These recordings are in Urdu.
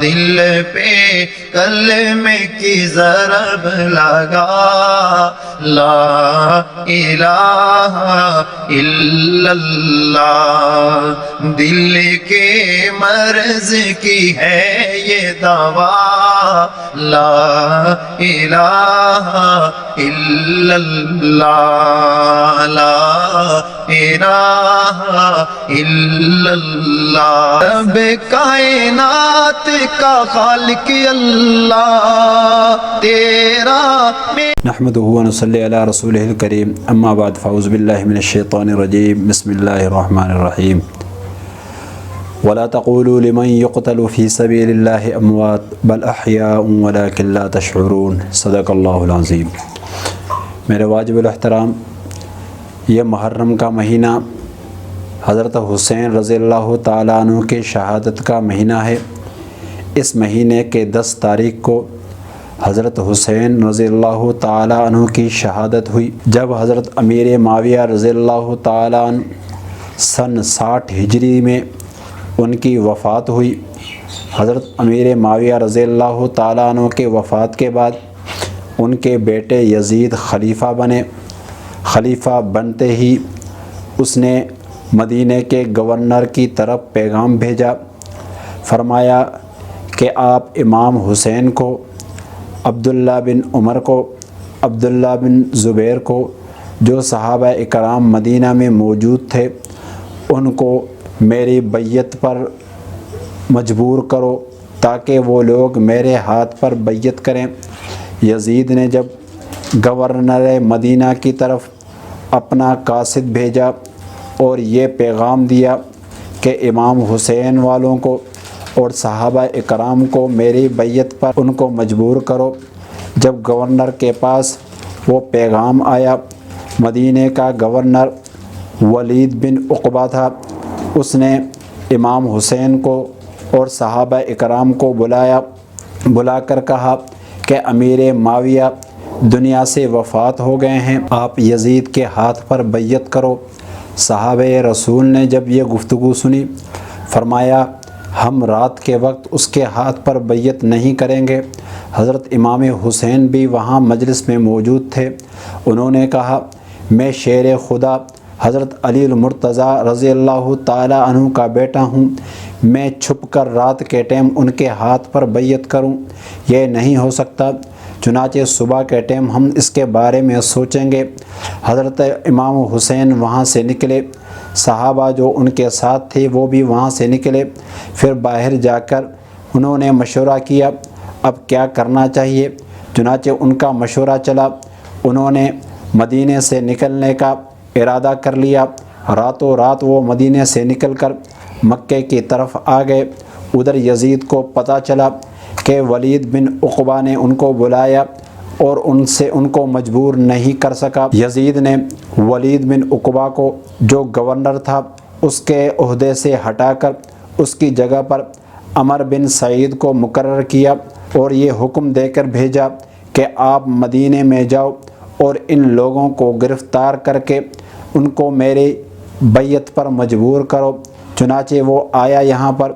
دل پہ کلمے کی ضرب لگا، لا الہ الا اللہ، دل کے مرض کی ہے یہ دوا، لا الہ الا اللہ، لا الہ الا اللہ، رب کائنات کا خالق اللہ تیرا نحمده ونصلي على رسوله الكريم اما بعد فاعوذ بالله من الشيطان الرجيم بسم الله الرحمن الرحيم ولا تقولوا لمن يقتل في سبيل الله اموات بل احياء ولكن لا تشعرون صدق اللہ العظیم۔ میرے واجب الاحترام، یہ محرم کا مہینہ حضرت حسین رضی اللہ تعالیٰ عنہ کے شہادت کا مہینہ ہے۔ اس مہینے کے 10 تاریخ کو حضرت حسین رضی اللہ تعالیٰ عنہ کی شہادت ہوئی۔ جب حضرت امیر معاویہ رضی اللہ تعالیٰ عنہ سن 60 ہجری میں ان کی وفات ہوئی۔ حضرت امیر معاویہ رضی اللہ تعالیٰ عنہ کے وفات کے بعد ان کے بیٹے یزید خلیفہ بنے۔ خلیفہ بنتے ہی اس نے مدینہ کے گورنر کی طرف پیغام بھیجا، فرمایا کہ آپ امام حسین کو، عبداللہ بن عمر کو، عبداللہ بن زبیر کو، جو صحابہ اکرام مدینہ میں موجود تھے، ان کو میری بیعت پر مجبور کرو تاکہ وہ لوگ میرے ہاتھ پر بیعت کریں۔ یزید نے جب گورنر مدینہ کی طرف اپنا قاصد بھیجا اور یہ پیغام دیا کہ امام حسین والوں کو اور صحابہ اکرام کو میری بیعت پر ان کو مجبور کرو، جب گورنر کے پاس وہ پیغام آیا، مدینہ کا گورنر ولید بن عقبہ تھا، اس نے امام حسین کو اور صحابہ اکرام کو بلا کر کہا کہ امیر معاویہ دنیا سے وفات ہو گئے ہیں، آپ یزید کے ہاتھ پر بیعت کرو۔ صحابہ رسول نے جب یہ گفتگو سنی، فرمایا ہم رات کے وقت اس کے ہاتھ پر بیعت نہیں کریں گے۔ حضرت امام حسین بھی وہاں مجلس میں موجود تھے۔ انہوں نے کہا میں شیر خدا حضرت علی المرتضیٰ رضی اللہ تعالیٰ عنہ کا بیٹا ہوں، میں چھپ کر رات کے ٹائم ان کے ہاتھ پر بیعت کروں؟ یہ نہیں ہو سکتا۔ چنانچہ صبح کے ٹائم ہم اس کے بارے میں سوچیں گے۔ حضرت امام حسین وہاں سے نکلے، صحابہ جو ان کے ساتھ تھے وہ بھی وہاں سے نکلے۔ پھر باہر جا کر انہوں نے مشورہ کیا اب کیا کرنا چاہیے۔ چنانچہ ان کا مشورہ چلا، انہوں نے مدینہ سے نکلنے کا ارادہ کر لیا۔ راتوں رات وہ مدینہ سے نکل کر مکے کی طرف آ گئے۔ ادھر یزید کو پتہ چلا کہ ولید بن عقبہ نے ان کو بلایا اور ان کو مجبور نہیں کر سکا۔ یزید نے ولید بن عقبہ کو جو گورنر تھا اس کے عہدے سے ہٹا کر اس کی جگہ پر عمر بن سعید کو مقرر کیا اور یہ حکم دے کر بھیجا کہ آپ مدینے میں جاؤ اور ان لوگوں کو گرفتار کر کے ان کو میری بیعت پر مجبور کرو۔ چنانچہ وہ آیا یہاں پر،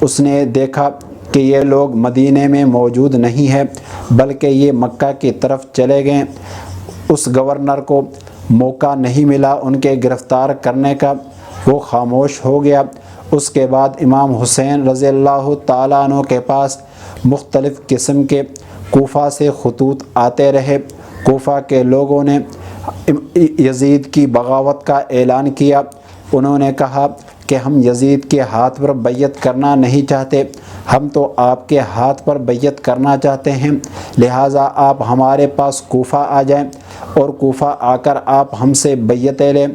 اس نے دیکھا کہ یہ لوگ مدینہ میں موجود نہیں ہیں بلکہ یہ مکہ کی طرف چلے گئے۔ اس گورنر کو موقع نہیں ملا ان کے گرفتار کرنے کا، وہ خاموش ہو گیا۔ اس کے بعد امام حسین رضی اللہ تعالیٰ عنہ کے پاس مختلف قسم کے کوفہ سے خطوط آتے رہے۔ کوفہ کے لوگوں نے یزید کی بغاوت کا اعلان کیا۔ انہوں نے کہا کہ ہم یزید کے ہاتھ پر بیعت کرنا نہیں چاہتے، ہم تو آپ کے ہاتھ پر بیعت کرنا چاہتے ہیں، لہٰذا آپ ہمارے پاس کوفہ آ جائیں اور کوفہ آ کر آپ ہم سے بیعتیں لیں۔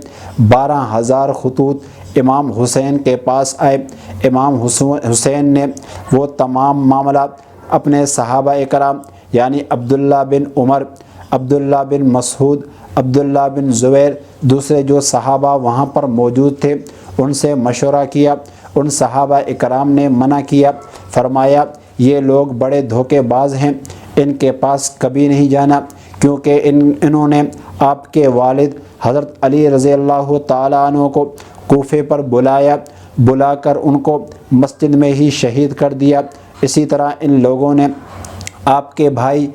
12,000 خطوط امام حسین کے پاس آئے۔ امام حسین نے وہ تمام معاملات اپنے صحابہ اکرام یعنی عبداللہ بن عمر، عبداللہ بن مسعود، عبداللہ بن زبیر، دوسرے جو صحابہ وہاں پر موجود تھے ان سے مشورہ کیا۔ ان صحابہ اکرام نے منع کیا، فرمایا یہ لوگ بڑے دھوکے باز ہیں، ان کے پاس کبھی نہیں جانا، کیونکہ انہوں نے آپ کے والد حضرت علی رضی اللہ تعالیٰ عنہ کو کوفے پر بلا کر ان کو مسجد میں ہی شہید کر دیا۔ اسی طرح ان لوگوں نے آپ کے بھائی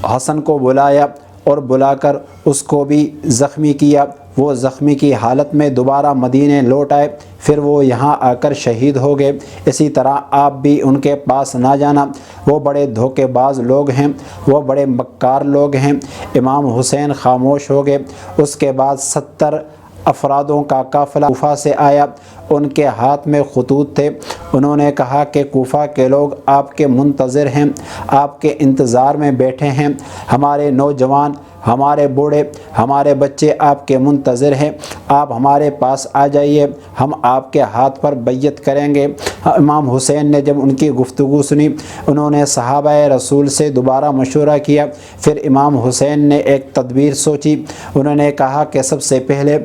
حسن کو بلایا اور بلا کر اس کو بھی زخمی کیا۔ وہ زخمی کی حالت میں دوبارہ مدینے لوٹ آئے، پھر وہ یہاں آ کر شہید ہو گئے۔ اسی طرح آپ بھی ان کے پاس نہ جانا، وہ بڑے دھوکے باز لوگ ہیں، وہ بڑے مکار لوگ ہیں۔ امام حسین خاموش ہو گئے۔ اس کے بعد 70 افرادوں کا قافلہ کوفہ سے آیا۔ ان کے ہاتھ میں خطوط تھے۔ انہوں نے کہا کہ کوفہ کے لوگ آپ کے منتظر ہیں، آپ کے انتظار میں بیٹھے ہیں۔ ہمارے نوجوان، ہمارے بوڑھے، ہمارے بچے آپ کے منتظر ہیں، آپ ہمارے پاس آ جائیے، ہم آپ کے ہاتھ پر بیعت کریں گے۔ امام حسین نے جب ان کی گفتگو سنی، انہوں نے صحابہ رسول سے دوبارہ مشورہ کیا۔ پھر امام حسین نے ایک تدبیر سوچی۔ انہوں نے کہا کہ سب سے پہلے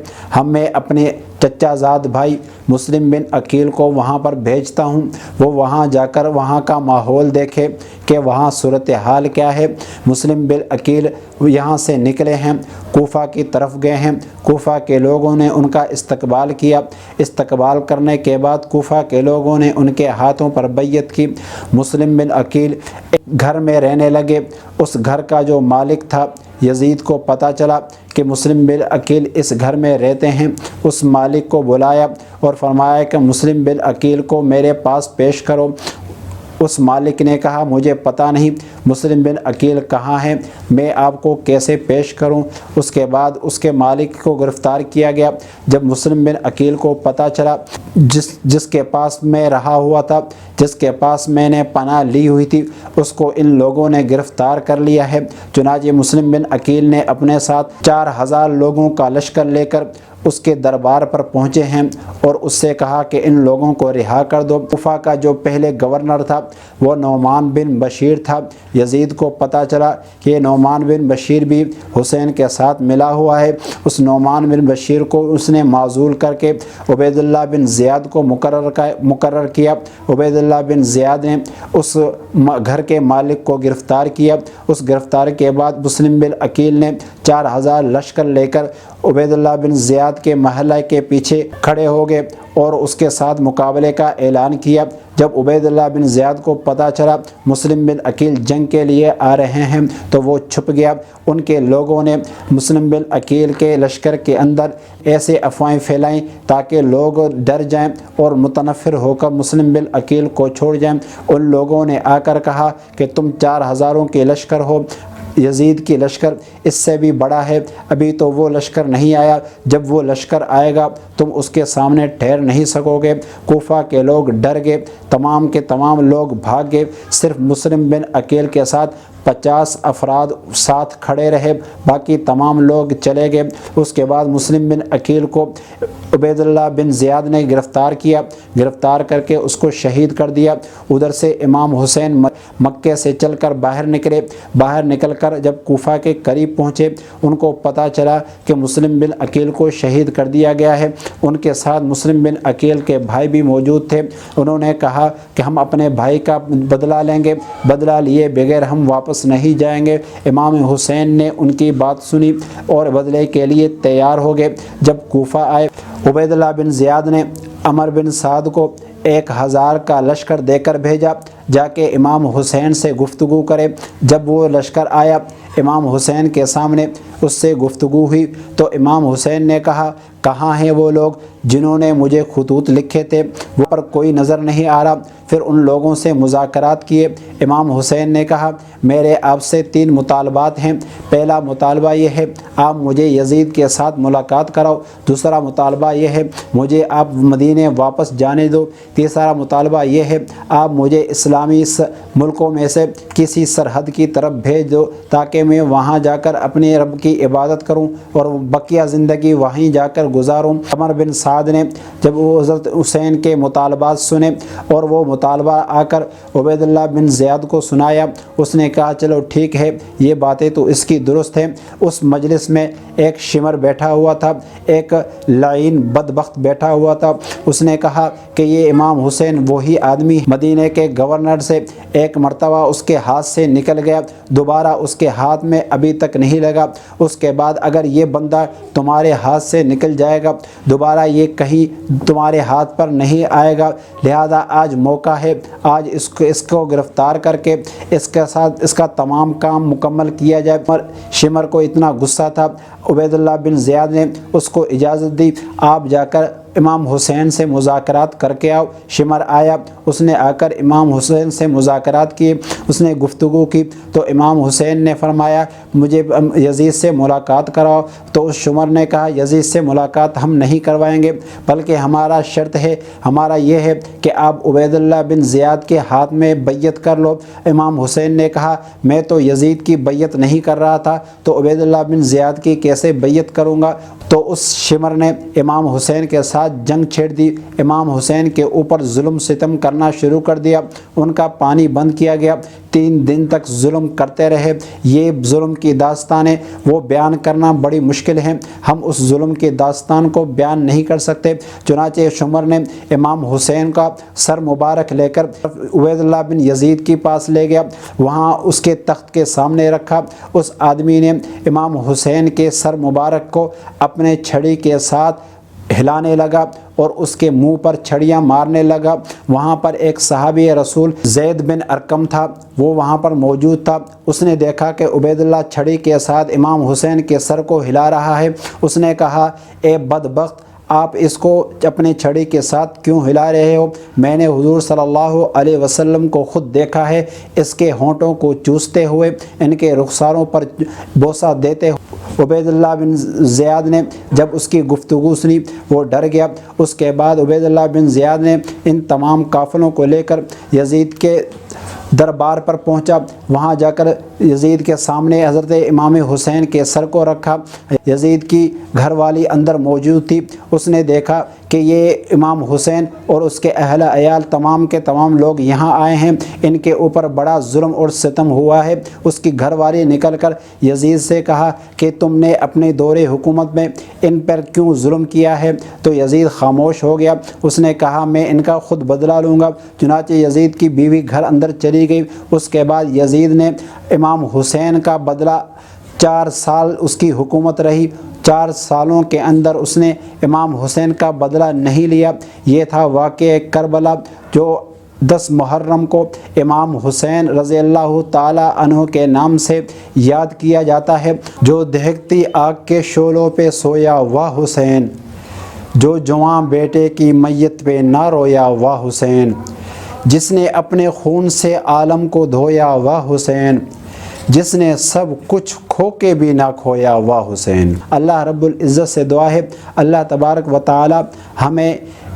میں اپنے چچا زاد بھائی مسلم بن عقیل کو وہاں پر بھیجتا ہوں، وہ وہاں جا کر وہاں کا ماحول دیکھے کہ وہاں صورتحال کیا ہے۔ مسلم بن عقیل یہاں سے نکلے ہیں، کوفہ کی طرف گئے ہیں۔ کوفہ کے لوگوں نے ان کا استقبال کیا۔ استقبال کرنے کے بعد کوفہ کے لوگوں نے ان کے ہاتھوں پر بیعت کی۔ مسلم بن عقیل ایک گھر میں رہنے لگے۔ اس گھر کا جو مالک تھا، یزید کو پتہ چلا کہ مسلم بن عقیل اس گھر میں رہتے ہیں۔ اس مالک کو بلایا اور فرمایا کہ مسلم بن عقیل کو میرے پاس پیش کرو۔ اس مالک نے کہا مجھے پتہ نہیں مسلم بن عقیل کہاں ہیں، میں آپ کو کیسے پیش کروں۔ اس کے بعد اس کے مالک کو گرفتار کیا گیا۔ جب مسلم بن عقیل کو پتہ چلا جس کے پاس میں رہا ہوا تھا، جس کے پاس میں نے پناہ لی ہوئی تھی، اس کو ان لوگوں نے گرفتار کر لیا ہے۔ چنانچہ مسلم بن عقیل نے اپنے ساتھ 4000 لوگوں کا لشکر لے کر اس کے دربار پر پہنچے ہیں اور اس سے کہا کہ ان لوگوں کو رہا کر دو۔ کوفہ کا جو پہلے گورنر تھا وہ نعمان بن بشیر تھا۔ یزید کو پتہ چلا کہ یہ نعمان بن بشیر بھی حسین کے ساتھ ملا ہوا ہے۔ اس نعمان بن بشیر کو اس نے معزول کر کے عبید اللہ بن زیاد کو مقرر کیا۔ عبید اللہ بن زیاد نے اس گھر کے مالک کو گرفتار کیا۔ اس گرفتاری کے بعد مسلم بن عقیل نے 4000 لشکر لے کر عبید اللہ بن زیاد کے محلہ کے پیچھے کھڑے ہو گئے اور اس کے ساتھ مقابلے کا اعلان کیا۔ جب عبید اللہ بن زیاد کو پتہ چلا مسلم بن عقیل جنگ کے لیے آ رہے ہیں تو وہ چھپ گیا۔ ان کے لوگوں نے مسلم بن عقیل کے لشکر کے اندر ایسے افواہیں پھیلائیں تاکہ لوگ ڈر جائیں اور متنفر ہو کر مسلم بن عقیل کو چھوڑ جائیں۔ ان لوگوں نے آ کر کہا کہ تم 4000 کے لشکر ہو، یزید کی لشکر اس سے بھی بڑا ہے، ابھی تو وہ لشکر نہیں آیا، جب وہ لشکر آئے گا تم اس کے سامنے ٹھہر نہیں سکو گے۔ کوفہ کے لوگ ڈر گئے، تمام کے تمام لوگ بھاگ گئے، صرف مسلم بن عقیل کے ساتھ 50 افراد ساتھ کھڑے رہے، باقی تمام لوگ چلے گئے۔ اس کے بعد مسلم بن عقیل کو عبید اللہ بن زیاد نے گرفتار کیا، گرفتار کر کے اس کو شہید کر دیا۔ ادھر سے امام حسین مکے سے چل کر باہر نکلے۔ باہر نکل کر جب کوفہ کے قریب پہنچے، ان کو پتہ چلا کہ مسلم بن عقیل کو شہید کر دیا گیا ہے۔ ان کے ساتھ مسلم بن عقیل کے بھائی بھی موجود تھے۔ انہوں نے کہا کہ ہم اپنے بھائی کا بدلہ لیں گے، بدلہ لیے بغیر ہم واپس نہیں جائیں گے۔ امام حسین نے ان کی بات سنی اور بدلے کے لیے تیار ہو گئے۔ جب کوفہ آئے، عبید اللہ بن زیاد نے عمر بن سعد کو 1000 کا لشکر دے کر بھیجا جا کے امام حسین سے گفتگو کرے۔ جب وہ لشکر آیا، امام حسین کے سامنے اس سے گفتگو ہوئی تو امام حسین نے کہا کہاں ہیں وہ لوگ جنہوں نے مجھے خطوط لکھے تھے، وہ پر کوئی نظر نہیں آ رہا۔ پھر ان لوگوں سے مذاکرات کیے۔ امام حسین نے کہا میرے آپ سے 3 مطالبات ہیں۔ پہلا مطالبہ یہ ہے آپ مجھے یزید کے ساتھ ملاقات کراؤ۔ دوسرا مطالبہ یہ ہے مجھے آپ مدینے واپس جانے دو۔ تیسرا مطالبہ یہ ہے آپ مجھے اسلامی ملکوں میں سے کسی سرحد کی طرف بھیج دو تاکہ میں وہاں جا کر اپنے رب کی عبادت کروں اور بقیہ زندگی وہیں جا کر گزاروں۔ عمر بن سعد نے جب وہ حضرت حسین کے مطالبات سنے اور وہ مطالبہ آ کر عبید اللہ بن زیاد کو سنایا، اس نے کہا چلو ٹھیک ہے، یہ باتیں تو اس کی درست ہیں۔ اس مجلس میں ایک شمر بیٹھا ہوا تھا، ایک لعین بدبخت بیٹھا ہوا تھا۔ اس نے کہا کہ یہ امام حسین وہی آدمی مدینے کے گورنر گورنر سے ایک مرتبہ اس کے ہاتھ سے نکل گیا، دوبارہ اس کے ہاتھ میں ابھی تک نہیں لگا۔ اس کے بعد اگر یہ بندہ تمہارے ہاتھ سے نکل جائے گا، دوبارہ یہ کہیں تمہارے ہاتھ پر نہیں آئے گا، لہذا آج موقع ہے، آج اس کو گرفتار کر کے اس کے ساتھ اس کا تمام کام مکمل کیا جائے۔ شمر کو اتنا غصہ تھا، عبید اللہ بن زیاد نے اس کو اجازت دی، آپ جا کر امام حسین سے مذاکرات کر کے آؤ۔ شمر آیا، اس نے آ کر امام حسین سے مذاکرات کیے، اس نے گفتگو کی تو امام حسین نے فرمایا مجھے یزید سے ملاقات کراؤ۔ تو اس شمر نے کہا یزید سے ملاقات ہم نہیں کروائیں گے، بلکہ ہمارا شرط ہے، ہمارا یہ ہے کہ آپ عبید اللہ بن زیاد کے ہاتھ میں بیعت کر لو۔ امام حسین نے کہا میں تو یزید کی بیعت نہیں کر رہا تھا، تو عبید اللہ بن زیاد کی کیسے بیعت کروں گا؟ تو اس شمر نے امام حسین کے ساتھ جنگ چھیڑ دی، امام حسین کے اوپر ظلم ستم کرنا شروع کر دیا، ان کا پانی بند کیا گیا، 3 دن تک ظلم کرتے رہے۔ یہ ظلم کی داستانیں وہ بیان کرنا بڑی مشکل ہیں، ہم اس ظلم کی داستان کو بیان نہیں کر سکتے۔ چنانچہ شمر نے امام حسین کا سر مبارک لے کر عبید اللہ بن یزید کے پاس لے گیا، وہاں اس کے تخت کے سامنے رکھا۔ اس آدمی نے امام حسین کے سر مبارک کو اپنے چھڑی کے ساتھ ہلانے لگا اور اس کے منہ پر چھڑیاں مارنے لگا۔ وہاں پر ایک صحابی رسول زید بن ارقم تھا، وہ وہاں پر موجود تھا، اس نے دیکھا کہ عبید اللہ چھڑی کے ساتھ امام حسین کے سر کو ہلا رہا ہے۔ اس نے کہا اے بدبخت، آپ اس کو اپنے چھڑی کے ساتھ کیوں ہلا رہے ہو؟ میں نے حضور صلی اللہ علیہ وسلم کو خود دیکھا ہے، اس کے ہونٹوں کو چوستے ہوئے، ان کے رخساروں پر بوسہ دیتے ہوئے۔ عبید اللہ بن زیاد نے جب اس کی گفتگو سنی وہ ڈر گیا۔ اس کے بعد عبید اللہ بن زیاد نے ان تمام قافلوں کو لے کر یزید کے دربار پر پہنچا، وہاں جا کر یزید کے سامنے حضرت امام حسین کے سر کو رکھا۔ یزید کی گھر والی اندر موجود تھی، اس نے دیکھا کہ یہ امام حسین اور اس کے اہل عیال تمام کے تمام لوگ یہاں آئے ہیں، ان کے اوپر بڑا ظلم اور ستم ہوا ہے۔ اس کی گھر والی نکل کر یزید سے کہا کہ تم نے اپنے دور حکومت میں ان پر کیوں ظلم کیا ہے؟ تو یزید خاموش ہو گیا، اس نے کہا میں ان کا خود بدلہ لوں گا۔ چنانچہ یزید کی بیوی گھر اندر چلی گئی۔ اس کے بعد یزید نے امام حسین کا بدلہ 4 سال اس کی حکومت رہی، 4 سالوں کے اندر اس نے امام حسین کا بدلہ نہیں لیا۔ یہ تھا واقعہ کربلا جو 10 محرم کو امام حسین رضی اللہ تعالی عنہ کے نام سے یاد کیا جاتا ہے۔ جو دہکتی آگ کے شعلوں پہ سویا واہ حسین، جو جواں بیٹے کی میت پہ نہ رویا واہ حسین، جس نے اپنے خون سے عالم کو دھویا واہ حسین، جس نے سب کچھ کھو کے بھی نہ کھویا واہ حسین۔ اللہ رب العزت سے دعا ہے اللہ تبارک و تعالی ہمیں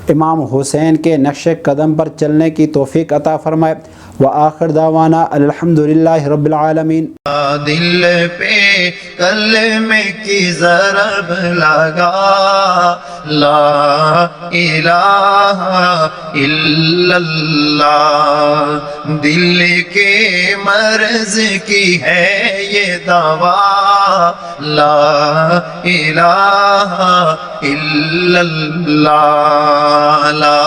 امام حسین کے نقش قدم پر چلنے کی توفیق عطا فرمائے۔ وآخر دعوانا الحمدللہ رب العالمین۔ دل پہ کلمے کی ضرب لگا، لا الہ الا اللہ، دل کے مرض کی ہے یہ دوا، لا الہ الا اللہ، لا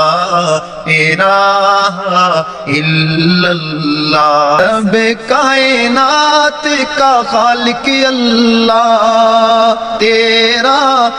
الہ الا اللہ۔ رب کائنات کا خالق اللہ تیرا